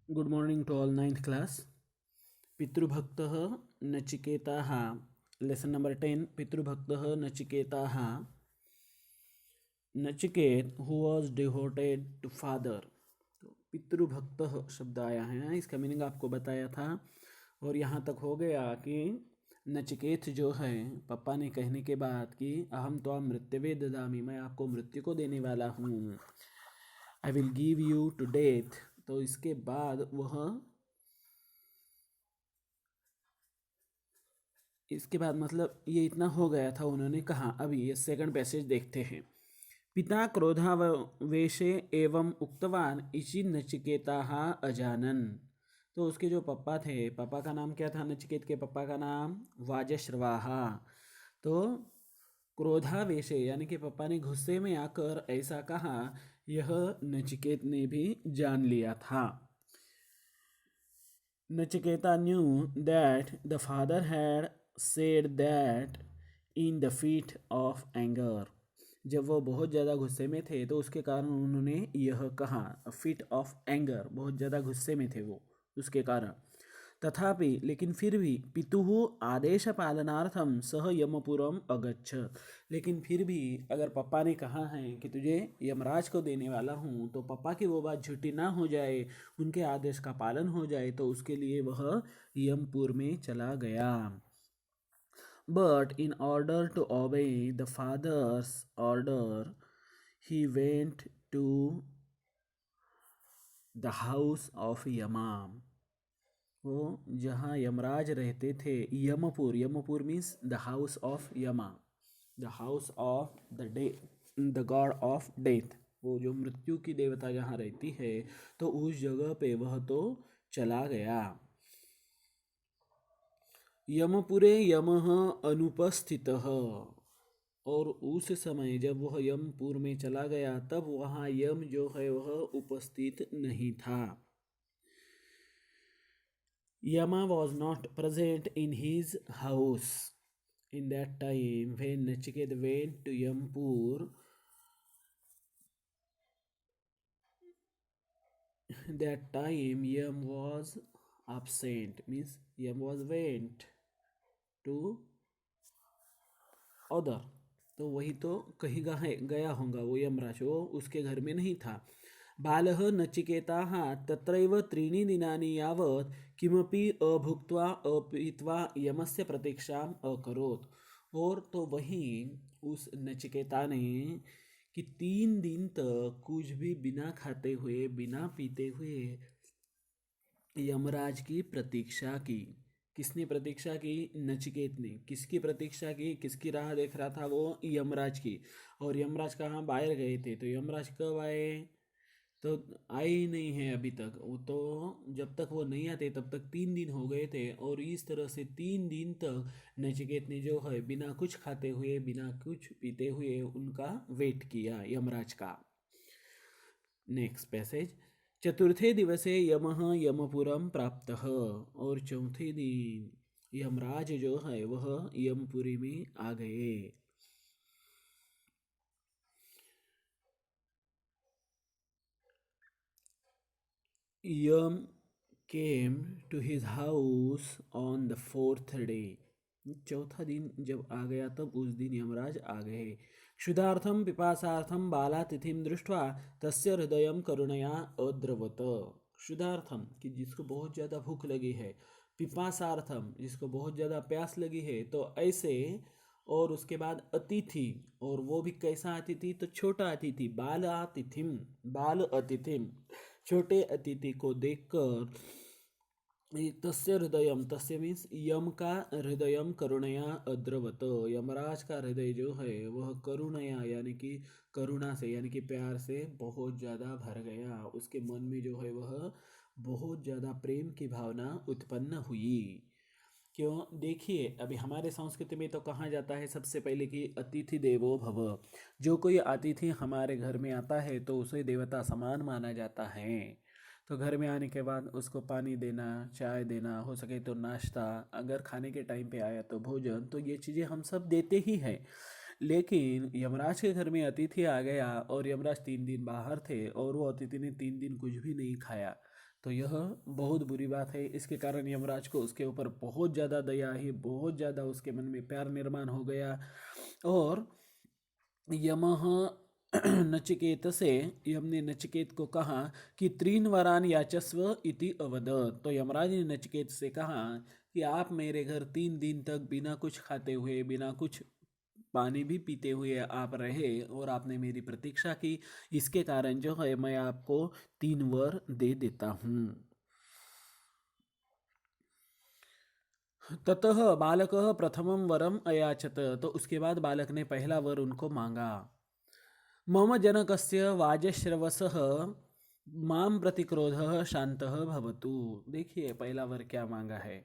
Good morning to all ninth class. Pitrubhaktah Nachiketaha. Lesson number 10. Pitrubhaktah Nachiketaha. Nachiket, who was devoted to father. तो पितृभक्त शब्द आया है, इसका meaning आपको बताया था। और यहाँ तक हो गया कि नचिकेत जो है पापा ने कहने के बाद कि अहम तो मृत्युवे ददामी, मैं आपको मृत्यु को देने वाला हूँ, I will give you to death. तो इसके बाद मतलब ये इतना हो गया था, उन्होंने कहा। अभी ये सेकंड पैसेज देखते हैं। पिता क्रोधावेशे एवं उक्तवान इचि नचिकेताः अजानन। तो उसके जो पापा थे, पापा का नाम क्या था? नचिकेत के पापा का नाम वाजश्रवाः। तो क्रोधावेशे यानी कि पापा ने गुस्से में आकर ऐसा कहा, यह नचिकेत ने भी जान लिया था। Nachiketa knew that the father had said that in the fit of anger. जब वो बहुत ज़्यादा गुस्से में थे तो उसके कारण उन्होंने यह कहा। फिट ऑफ एंगर, बहुत ज़्यादा गुस्से में थे वो, उसके कारण। तथापि लेकिन फिर भी पितुः आदेश पालनार्थम सह यमपुरम अगच्छ। लेकिन फिर भी अगर पापा ने कहा है कि तुझे यमराज को देने वाला हूँ, तो पापा की वो बात झूठी ना हो जाए, उनके आदेश का पालन हो जाए, तो उसके लिए वह यमपुर में चला गया। But in order to obey the father's order he went to the house of Yama. वो जहाँ यमराज रहते थे, Yamapur, Yamapur means the house of Yama, the house of the god of death. वो जो मृत्यु की देवता जहाँ रहती है, तो उस जगह पे वह तो चला गया। यमपुरे यमः अनुपस्थितः। और उस समय जब वह यमपुर में चला गया, तब वहाँ यम जो है वह उपस्थित नहीं था। Yama was not present in his house in that time when Nachiketa went to Yampur. That time Yam was absent, means Yam was went to other। तो वही तो कहीं गया होगा वो यमराज, वो उसके घर में नहीं था। बालः नचिकेताः तत्रैव त्रीणि दिनानि यावत् किमपि अभुक्त्वा अपीत्वा यमस्य प्रतीक्षाम् अकरोत्। और तो वहीं उस नचिकेता ने कि 3 दिन तक कुछ भी बिना खाते हुए बिना पीते हुए यमराज की प्रतीक्षा की। किसने प्रतीक्षा की? नचिकेत ने। किसकी प्रतीक्षा की? किसकी राह देख रहा था वो? यमराज की। और यमराज कहाँ? बाहर गए थे। तो यमराज कब आए? तो आए ही नहीं है अभी तक। वो तो जब तक वो नहीं आते तब तक 3 दिन हो गए थे। और इस तरह से 3 दिन तक नचिकेत ने जो है बिना कुछ खाते हुए बिना कुछ पीते हुए उनका वेट किया, यमराज का। Next passage. चतुर्थे दिवसे यमः यमपुरम प्राप्तः। और चौथे दिन यमराज जो है वह यमपुरी में आ गए। Yama came to his house on the 4th day. चौथा दिन जब आ गया तब उस दिन यमराज आ गए। क्षुधार्थम पिपासार्थम बालातिथिम दृष्ट्वा तस्य हृदयम करुणया अद्रवत। क्षुधार्थम कि जिसको बहुत ज़्यादा भूख लगी है, पिपासार्थम जिसको बहुत ज़्यादा प्यास लगी है, तो ऐसे। और उसके बाद अतिथि, और वो भी कैसा अतिथि? तो छोटा अतिथि, बाल अतिथिम, छोटे अतिथि को देखकर तस्य हृदयम, तस्य मीन्स यम का हृदयम करुणया अद्रवत। यमराज का हृदय जो है वह करुणया यानी कि करुणा से यानी कि प्यार से बहुत ज़्यादा भर गया। उसके मन में जो है वह बहुत ज़्यादा प्रेम की भावना उत्पन्न हुई। क्यों? देखिए, अभी हमारे संस्कृति में तो कहा जाता है सबसे पहले कि अतिथि देवो भव। जो कोई अतिथि हमारे घर में आता है तो उसे देवता समान माना जाता है। तो घर में आने के बाद उसको पानी देना, चाय देना, हो सके तो नाश्ता, अगर खाने के टाइम पे आया तो भोजन, तो ये चीज़ें हम सब देते ही हैं। लेकिन यमराज के घर में अतिथि आ गया और यमराज 3 दिन बाहर थे और वो अतिथि ने 3 दिन कुछ भी नहीं खाया। तो यह बहुत बुरी बात है। इसके कारण यमराज को उसके ऊपर बहुत ज़्यादा दया ही, बहुत ज़्यादा उसके मन में प्यार निर्माण हो गया। और यमः नचिकेत से, यम ने नचिकेत को कहा कि त्रीन वरान याचस्व इति अवदत। तो यमराज ने नचिकेत से कहा कि आप मेरे घर 3 दिन तक बिना कुछ खाते हुए, बिना कुछ पानी भी पीते हुए आप रहे और आपने मेरी प्रतीक्षा की। इसके कारण जो है मैं आपको 3 वर दे देता हूँ। ततः बालकः प्रथमं वरम अयाचत। तो उसके बाद बालक ने पहला वर उनको मांगा। मम जनकस्य वाजश्रवसः माम प्रतिक्रोधः शांतः भवतु। देखिए पहला वर क्या मांगा है।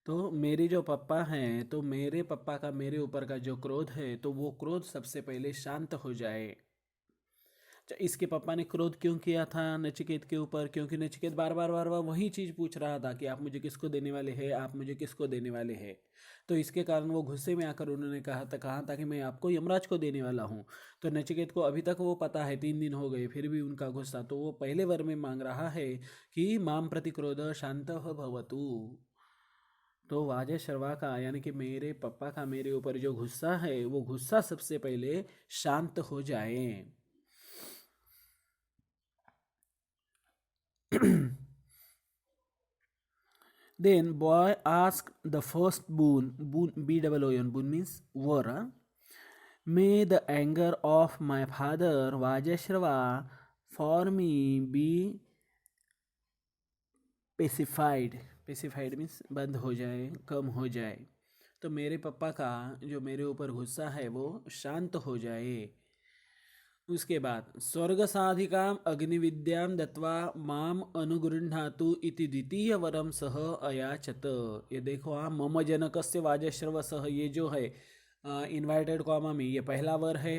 तो मेरे जो पप्पा हैं, तो मेरे पप्पा का मेरे ऊपर का जो क्रोध है, तो वो क्रोध सबसे पहले शांत हो जाए। इसके पापा ने क्रोध क्यों किया था नचिकेत के ऊपर? क्योंकि नचिकेत बार बार बार बार वही चीज़ पूछ रहा था कि आप मुझे किसको देने वाले हैं, आप मुझे किसको देने वाले हैं। तो इसके कारण वो गुस्से में आकर उन्होंने कहा था कि मैं आपको यमराज को देने वाला हूँ। तो नचिकेत को अभी तक वो पता है, 3 दिन हो गए फिर भी उनका गुस्सा। तो वो पहले वर में मांग रहा है कि माम प्रति क्रोध शांत भवतु। तो वाजे शर्वा का, यानी कि मेरे पापा का मेरे ऊपर जो गुस्सा है, वो गुस्सा सबसे पहले शांत हो जाए। Then boy asked the first boon, boon, boon means war. May the anger of my father Vajashrava for me be pacified. Pacified means बंद हो जाए, कम हो जाए। तो मेरे पापा का जो मेरे ऊपर गुस्सा है वो शांत हो जाए। उसके बाद स्वर्ग साधिकाम अग्निविद्याम दत्वा माम अनुगृह्णातु इति द्वितीय वरम सह अयाचत। ये देखो मम जनकस्य वाजश्रव सह, ये जो है इन्वर्टेड कॉमा में ये पहला वर है।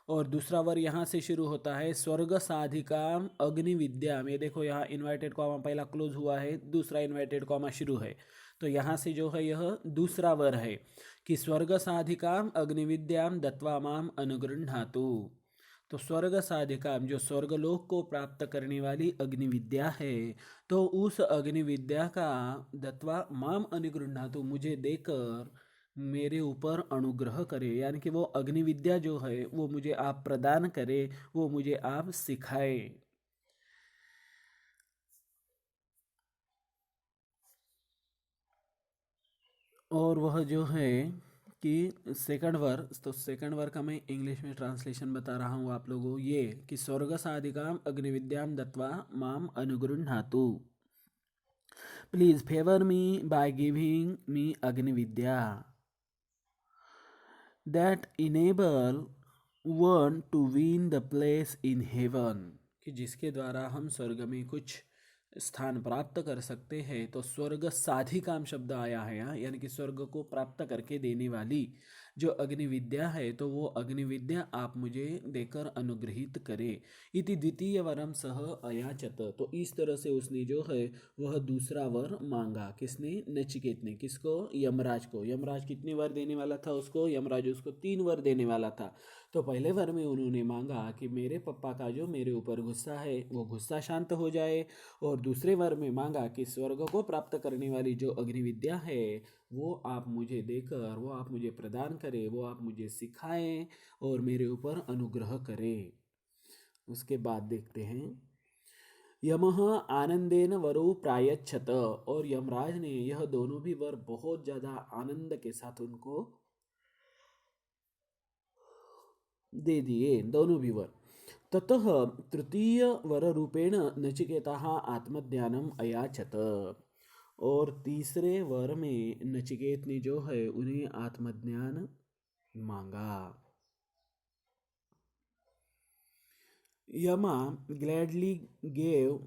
और दूसरा वर यहाँ से शुरू होता है स्वर्ग साधिकाम अग्निविद्याम। ये देखो यहाँ इन्वर्टेड कॉमा पहला क्लोज हुआ है, दूसरा इन्वर्टेड कॉमा शुरू है। तो यहाँ से जो है यह दूसरा वर है कि स्वर्ग साधिकाम अग्निविद्याम दत्वा माम अनुगृह्णातु। तो स्वर्ग साधिका जो स्वर्गलोक को प्राप्त करने वाली अग्नि विद्या है, तो उस अग्नि विद्या का दत्वा माम अनुगृह्णा, तो मुझे देकर मेरे ऊपर अनुग्रह करे, यानी कि वो अग्नि विद्या जो है वो मुझे आप प्रदान करे, वो मुझे आप सिखाए। और वह जो है कि सेकंड वर, तो सेकंड वर का मैं इंग्लिश में ट्रांसलेशन बता रहा हूँ आप लोगों को, ये कि स्वर्ग साधिकाम अग्निविद्याम दत्वा माम अनुगृह्णातु। Please favour me by giving me Agnividya that enable one to win the place in heaven. कि जिसके द्वारा हम स्वर्ग में कुछ स्थान प्राप्त कर सकते हैं। तो स्वर्ग साधिकाम शब्द आया है यहाँ, यानी कि स्वर्ग को प्राप्त करके देने वाली जो अग्नि विद्या है, तो वो अग्नि विद्या आप मुझे देकर अनुग्रहित करे। इति द्वितीय वरम सह अयाचत। तो इस तरह से उसने जो है वह दूसरा वर मांगा। किसने? नचिकेत ने। किसको? यमराज को। यमराज कितने वर देने वाला था उसको? यमराज उसको 3 वर देने वाला था। तो पहले वर में उन्होंने मांगा कि मेरे पापा का जो मेरे ऊपर गुस्सा है वो गुस्सा शांत हो जाए। और दूसरे वर में मांगा कि स्वर्ग को प्राप्त करने वाली जो अग्नि विद्या है वो आप मुझे देकर, वो आप मुझे प्रदान करें, वो आप मुझे सिखाएं और मेरे ऊपर अनुग्रह करें। उसके बाद देखते हैं यमः आनंदेन वरो प्रायच्छत। और यमराज ने यह दोनों भी वर बहुत ज्यादा आनंद के साथ उनको दे दिए, दोनों भी वर। ततः तृतीय वर रूपेण नचिकेता आत्मज्ञानम अयाचत। और तीसरे वर में नचिकेत ने जो है उन्हें आत्मज्ञान मांगा। यमा gladly gave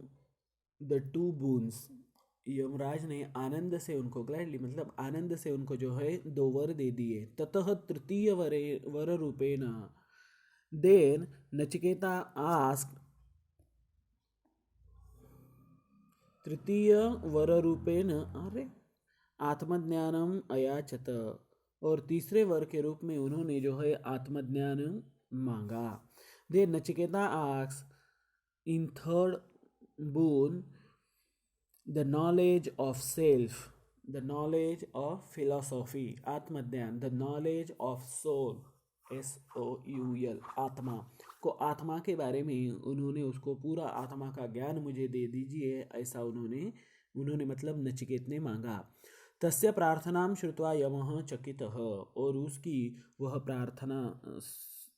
the 2 boons। Yamraj ने आनंद से उनको, ग्लैडली मतलब आनंद से उनको जो है 2 वर दे दिए। ततः तृतीय वर रूपेण, देन नचिकेता आस्क्ड, तृतीय वर रूपेण, अरे आत्मज्ञानम अयाचत। और तीसरे वर के रूप में उन्होंने जो है आत्मज्ञान मांगा। They Nachiketa asked in third boon the knowledge of self, the knowledge of philosophy, atmagyan, the knowledge of soul, SOUL, आत्मा को, आत्मा के बारे में उन्होंने उसको पूरा आत्मा का ज्ञान मुझे दे दीजिए, ऐसा उन्होंने मतलब नचिकेत ने मांगा। तस्य प्रार्थनां श्रुत्वा यमः चकितः, और उसकी वह प्रार्थना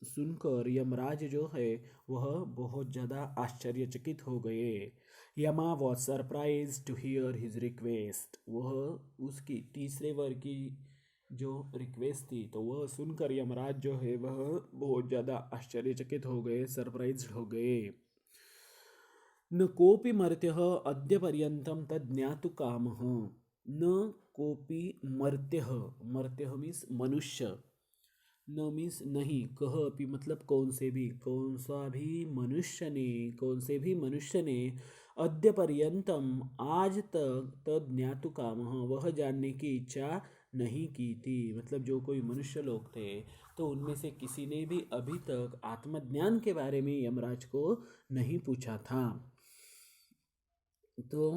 सुनकर यमराज जो है वह बहुत ज़्यादा आश्चर्यचकित हो गए। Yama was surprised to hear his request, वह उसकी तीसरे वर की जो रिक्वेस्ट थी तो वह सुनकर यमराज जो है वह बहुत ज़्यादा आश्चर्यचकित हो गए, सरप्राइज्ड हो गए। न कोपि मर्त्यः अद्य पर्यन्तं तद् ज्ञातु कामः, न कोपि मर्त्यः, मर्त्यः मीन्स मनुष्य, न मीन्स नहीं, कह अपि मतलब कौन से भी, कौन सा भी मनुष्य ने, कौन से भी मनुष्य ने अद्य पर्यंतम आज तक तद ज्ञातु कामः, वह जानने की इच्छा नहीं की थी। मतलब जो कोई मनुष्य लोग थे तो उनमें से किसी ने भी अभी तक आत्मज्ञान के बारे में यमराज को नहीं पूछा था। तो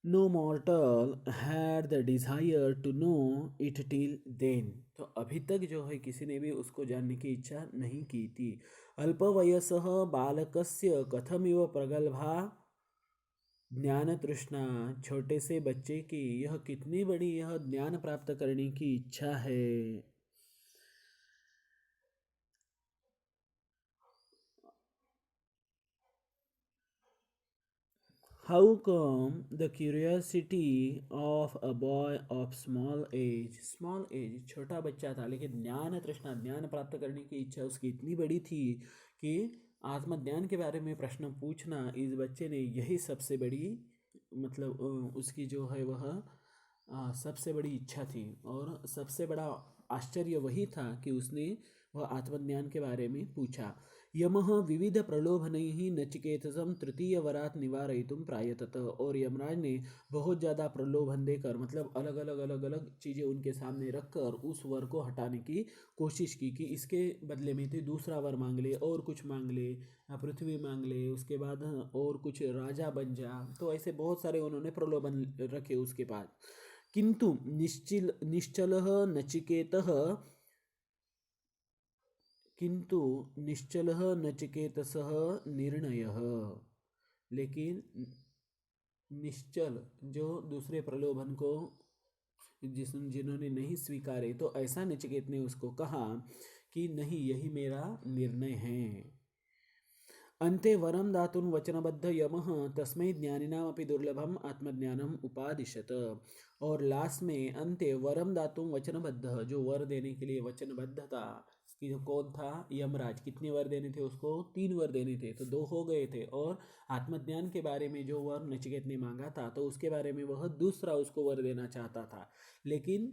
no mortal had the desire to know it till then, तो अभी तक जो है किसी ने भी उसको जानने की इच्छा नहीं की थी। अल्पवयसः बालकस्य कथमिव प्रगल्भा ज्ञान तृष्णा, छोटे से बच्चे की यह कितनी बड़ी यह ज्ञान प्राप्त करने की इच्छा है। How come the curiosity of a boy of small age, छोटा बच्चा था लेकिन ज्ञान तृष्णा, ज्ञान प्राप्त करने की इच्छा उसकी इतनी बड़ी थी कि आत्मज्ञान के बारे में प्रश्न पूछना इस बच्चे ने, यही सबसे बड़ी मतलब उसकी जो है वह सबसे बड़ी इच्छा थी। और सबसे बड़ा आश्चर्य वही था कि उसने वह आत्मज्ञान के बारे में पूछा। यमः विविध प्रलोभनैः नचिकेतसं तृतीय वरात निवारयितुं प्रायतत, और यमराज ने बहुत ज़्यादा प्रलोभन देकर मतलब अलग अलग चीज़ें उनके सामने रखकर उस वर को हटाने की कोशिश की कि इसके बदले में तो दूसरा वर मांग ले, और कुछ मांग ले, पृथ्वी मांग ले, उसके बाद और कुछ राजा बन जा, तो ऐसे बहुत सारे उन्होंने प्रलोभन रखे उसके पास। किंतु निश्चलः नचिकेतः, किंतु निश्चलः नचिकेतसः निर्णयः, लेकिन निश्चल जो दूसरे प्रलोभन को जिन्होंने नहीं स्वीकारे, तो ऐसा नचिकेत ने उसको कहा कि नहीं, यही मेरा निर्णय है। अन्ते वरम दातुं वचनबद्ध यमः तस्मै ज्ञानिनामपि दुर्लभम आत्मज्ञानम उपादिशत, और लास्ट में अंते वरम दातुं वचनबद्ध, जो वर देने के लिए वचनबद्ध था कि कौन था, यमराज। कितने वर देने थे उसको? 3 वर देने थे, तो 2 हो गए थे। और आत्मज्ञान के बारे में जो वर नचिकेत ने मांगा था तो उसके बारे में वह दूसरा उसको वर देना चाहता था, लेकिन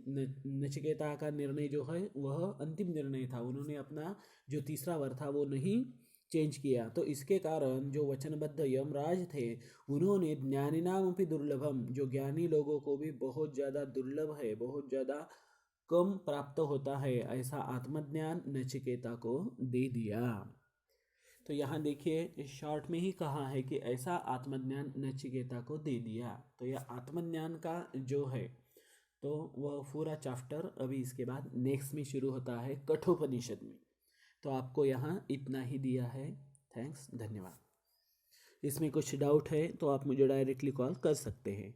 नचिकेता का निर्णय जो है वह अंतिम निर्णय था, उन्होंने अपना जो तीसरा वर था वो नहीं चेंज किया। तो इसके कारण जो वचनबद्ध यमराज थे उन्होंने ज्ञानिनामपि दुर्लभम, जो ज्ञानी लोगों को भी बहुत ज़्यादा दुर्लभ है, बहुत ज़्यादा कम प्राप्त होता है, ऐसा आत्मज्ञान नचिकेता को दे दिया। तो यहाँ देखिए शॉर्ट में ही कहा है कि ऐसा आत्मज्ञान नचिकेता को दे दिया। तो यह आत्मज्ञान का जो है तो वह पूरा चैप्टर अभी इसके बाद नेक्स्ट में शुरू होता है कठोपनिषद में। तो आपको यहाँ इतना ही दिया है। थैंक्स, धन्यवाद। इसमें कुछ डाउट है तो आप मुझे डायरेक्टली कॉल कर सकते हैं।